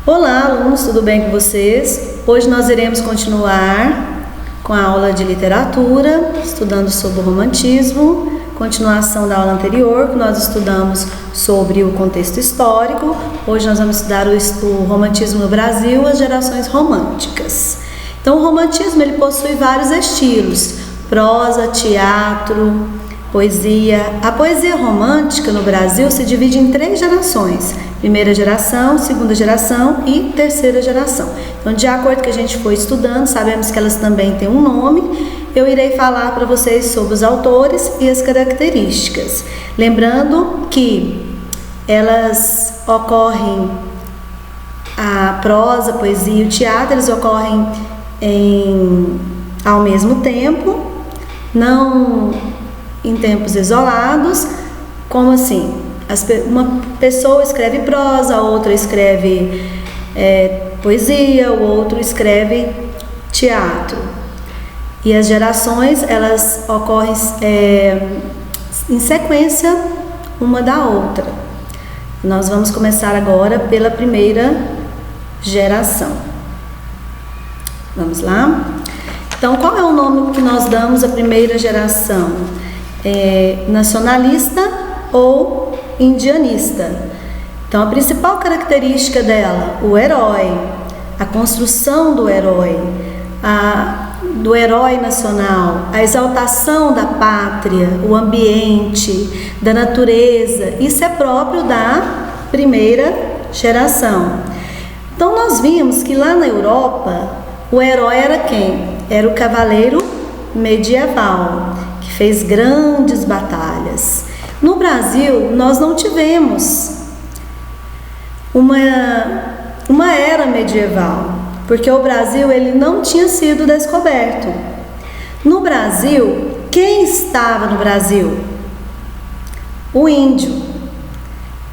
Olá, alunos, tudo bem com vocês? Hoje nós iremos continuar com a aula de literatura, estudando sobre o romantismo, continuação da aula anterior, que nós estudamos sobre o contexto histórico. Hoje nós vamos estudar o romantismo no Brasil, as gerações românticas. Então, o romantismo ele possui vários estilos: prosa, teatro, poesia. A poesia romântica no Brasil se divide em 3 gerações: primeira geração, segunda geração e terceira geração. Então, de acordo com que a gente foi estudando, sabemos que elas também têm um nome. Eu irei falar para vocês sobre os autores e as características. Lembrando que elas ocorrem, a prosa, a poesia e o teatro, eles ocorrem ao mesmo tempo, não em tempos isolados. Como assim? Uma pessoa escreve prosa, a outra escreve poesia, o outro escreve teatro. E as gerações, elas ocorrem em sequência uma da outra. Nós vamos começar agora pela primeira geração. Vamos lá? Então, qual é o nome que nós damos à primeira geração? Nacionalista ou indianista. Então, a principal característica dela, o herói, a construção do herói nacional, a exaltação da pátria, o ambiente, da natureza, isso é próprio da primeira geração. Então, nós vimos que lá na Europa, o herói era quem? Era o cavaleiro medieval, que fez grandes batalhas. No Brasil, nós não tivemos uma era medieval, porque o Brasil ele não tinha sido descoberto. No Brasil, quem estava no Brasil? O índio.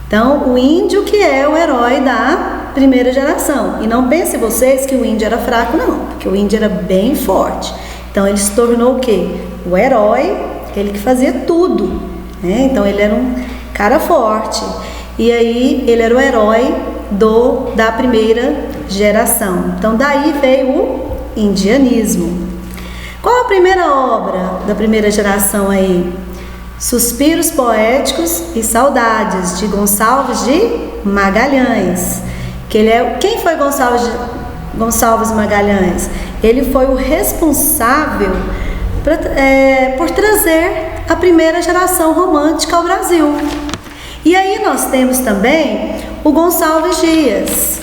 Então, o índio que é o herói da primeira geração. E não pense vocês que o índio era fraco, não, porque o índio era bem forte. Então, ele se tornou o quê? O herói, ele que fazia tudo. Então ele era um cara forte, e aí ele era o herói da primeira geração. Então daí veio o indianismo. Qual a primeira obra da primeira geração aí? Suspiros Poéticos e Saudades, de Gonçalves de Magalhães. Quem foi Gonçalves Magalhães? Ele foi o responsável por trazer a primeira geração romântica ao Brasil. E aí nós temos também o Gonçalves Dias,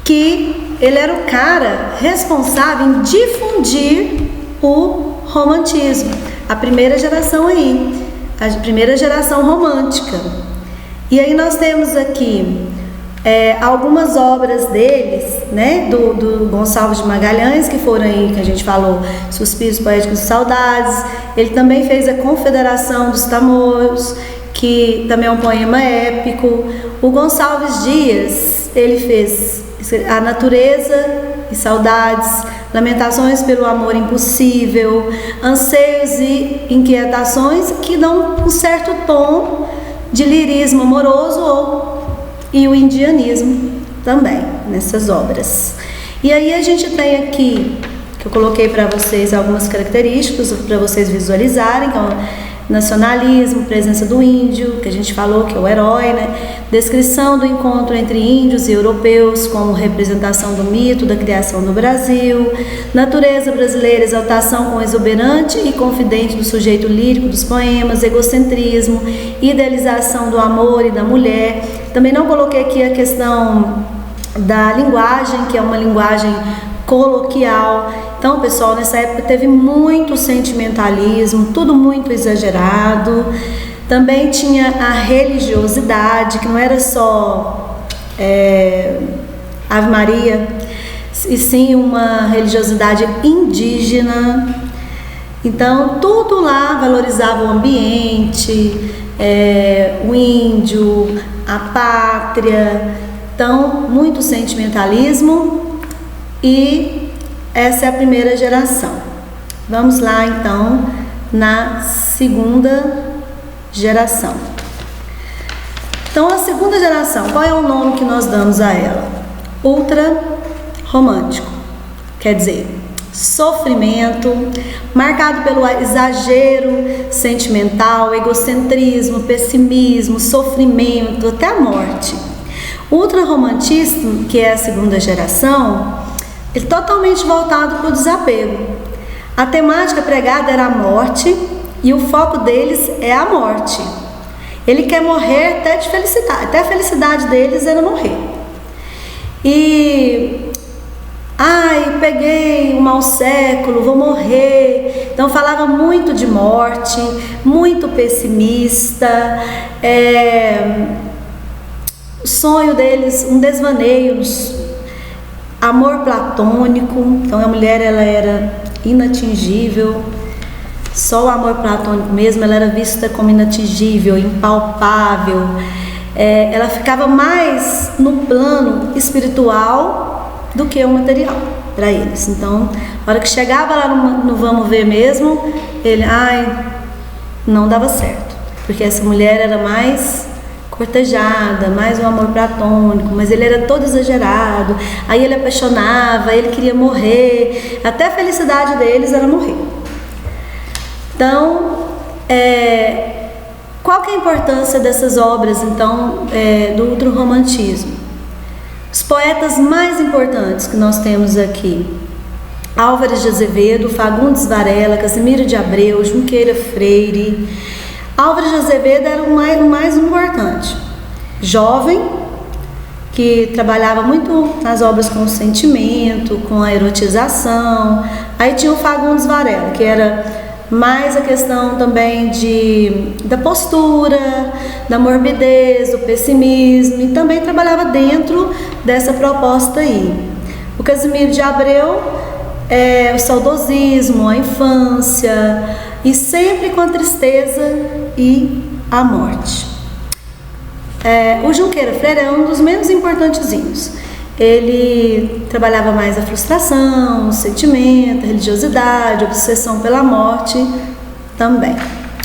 que ele era o cara responsável em difundir o romantismo, a primeira geração aí, a primeira geração romântica. E aí nós temos aqui algumas obras deles, do Gonçalves de Magalhães, que foram aí, que a gente falou, Suspiros Poéticos e Saudades. Ele também fez a Confederação dos Tamoios, que também é um poema épico. O Gonçalves Dias, ele fez A Natureza e Saudades, Lamentações pelo Amor Impossível, Anseios e Inquietações, que dão um certo tom de lirismo amoroso e o indianismo também nessas obras. E aí a gente tem aqui, que eu coloquei para vocês algumas características para vocês visualizarem, então, nacionalismo, presença do índio, que a gente falou que é o herói, descrição do encontro entre índios e europeus como representação do mito da criação do Brasil, natureza brasileira, exaltação com exuberante e confidente do sujeito lírico dos poemas, egocentrismo, idealização do amor e da mulher. Também não coloquei aqui a questão da linguagem, que é uma linguagem coloquial. Então, pessoal, nessa época teve muito sentimentalismo, tudo muito exagerado. Também tinha a religiosidade, que não era só Ave Maria, e sim uma religiosidade indígena. Então, tudo lá valorizava o ambiente, o índio, a pátria. Então, muito sentimentalismo, e essa é a primeira geração. Vamos lá, então, na segunda geração. Então, a segunda geração, qual é o nome que nós damos a ela? ultra romântico, quer dizer, sofrimento, marcado pelo exagero sentimental, egocentrismo, pessimismo, sofrimento, até a morte. O ultra-romantismo, que é a segunda geração, ele é totalmente voltado para o desapego. A temática pregada era a morte e o foco deles é a morte. Ele quer morrer até de felicidade, até a felicidade deles era morrer. E peguei um mau século, vou morrer. Então falava muito de morte, muito pessimista. O sonho deles, um desvaneio, amor platônico. Então a mulher, ela era inatingível, só o amor platônico mesmo, ela era vista como inatingível, impalpável. Ela ficava mais no plano espiritual do que o material para eles. Então, na hora que chegava lá no vamos ver mesmo, ele, não dava certo, porque essa mulher era mais cortejada, mais um amor platônico, mas ele era todo exagerado, aí ele apaixonava, ele queria morrer, até a felicidade deles era morrer. Então, qual que é a importância dessas obras, então, do ultrarromantismo? Os poetas mais importantes que nós temos aqui: Álvares de Azevedo, Fagundes Varela, Casimiro de Abreu, Junqueira Freire. Álvares de Azevedo era o mais importante. Jovem, que trabalhava muito nas obras com o sentimento, com a erotização. Aí tinha o Fagundes Varela, que era mais a questão também da postura, da morbidez, do pessimismo, e também trabalhava dentro dessa proposta aí. O Casimiro de Abreu o saudosismo, a infância, e sempre com a tristeza e a morte. O Junqueira Freire é um dos menos importantezinhos. Ele trabalhava mais a frustração, o sentimento, a religiosidade, a obsessão pela morte também.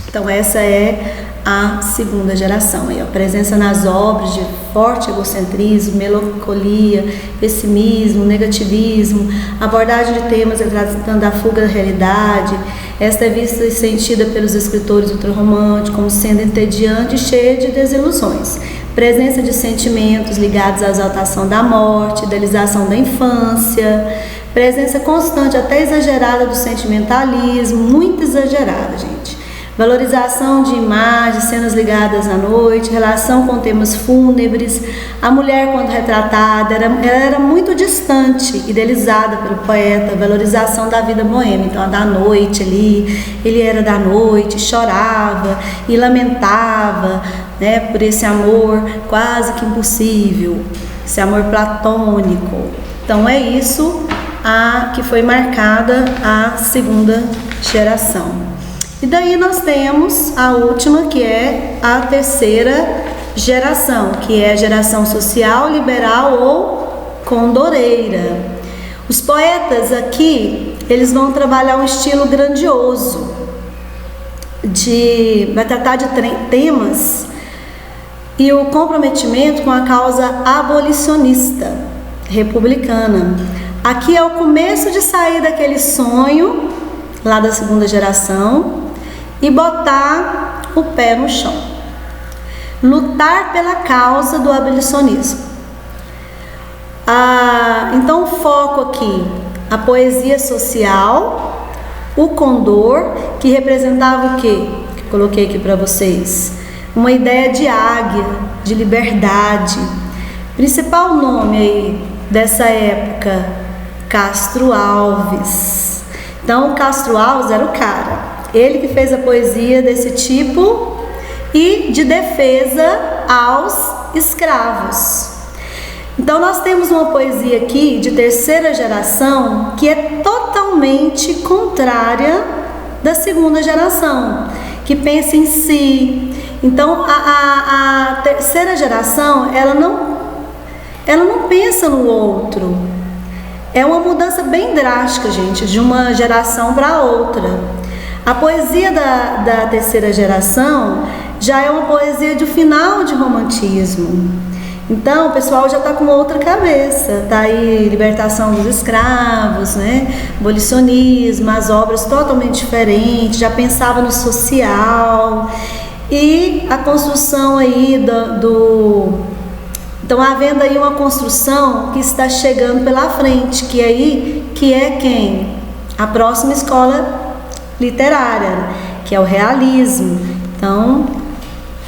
Então essa é a segunda geração. A presença nas obras de forte egocentrismo, melancolia, pessimismo, negativismo, abordagem de temas tratando da fuga da realidade. Esta é vista e sentida pelos escritores ultrarromânticos como sendo entediante e cheia de desilusões. Presença de sentimentos ligados à exaltação da morte, idealização da infância, presença constante, até exagerada, do sentimentalismo, muito exagerada, gente. Valorização de imagens, cenas ligadas à noite, relação com temas fúnebres. A mulher, quando retratada, ela era muito distante, idealizada pelo poeta. Valorização da vida boêmia, então a da noite ali, ele era da noite, chorava e lamentava, né, por esse amor quase que impossível, esse amor platônico. Então é isso que foi marcada a segunda geração. E daí nós temos a última, que é a terceira geração, que é a geração social, liberal ou condoreira. Os poetas aqui, eles vão trabalhar um estilo grandioso, vai tratar de temas e o comprometimento com a causa abolicionista, republicana. Aqui é o começo de sair daquele sonho lá da segunda geração e botar o pé no chão, lutar pela causa do abolicionismo. Então o foco aqui, a poesia social, o condor, que representava o quê? Que eu coloquei aqui para vocês, uma ideia de águia, de liberdade. Principal nome aí dessa época, Castro Alves. Então, Castro Alves era o cara, ele que fez a poesia desse tipo e de defesa aos escravos. Então, nós temos uma poesia aqui de terceira geração que é totalmente contrária da segunda geração, que pensa em si. Então, a terceira geração, ela não pensa no outro. É uma mudança bem drástica, gente, de uma geração para outra. A poesia da terceira geração já é uma poesia de final de romantismo. Então o pessoal já está com outra cabeça, tá aí libertação dos escravos, né? Abolicionismo, as obras totalmente diferentes, já pensava no social e a construção aí então havendo aí uma construção que está chegando pela frente, que é quem? A próxima escola literária, que é o realismo. Então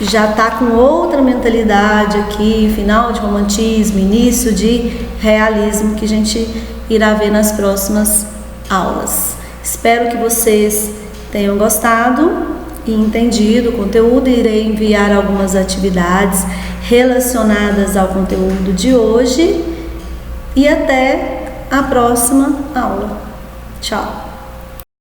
já está com outra mentalidade aqui, final de romantismo, início de realismo, que a gente irá ver nas próximas aulas. Espero que vocês tenham gostado e entendido o conteúdo. Irei enviar algumas atividades relacionadas ao conteúdo de hoje e até a próxima aula. Tchau!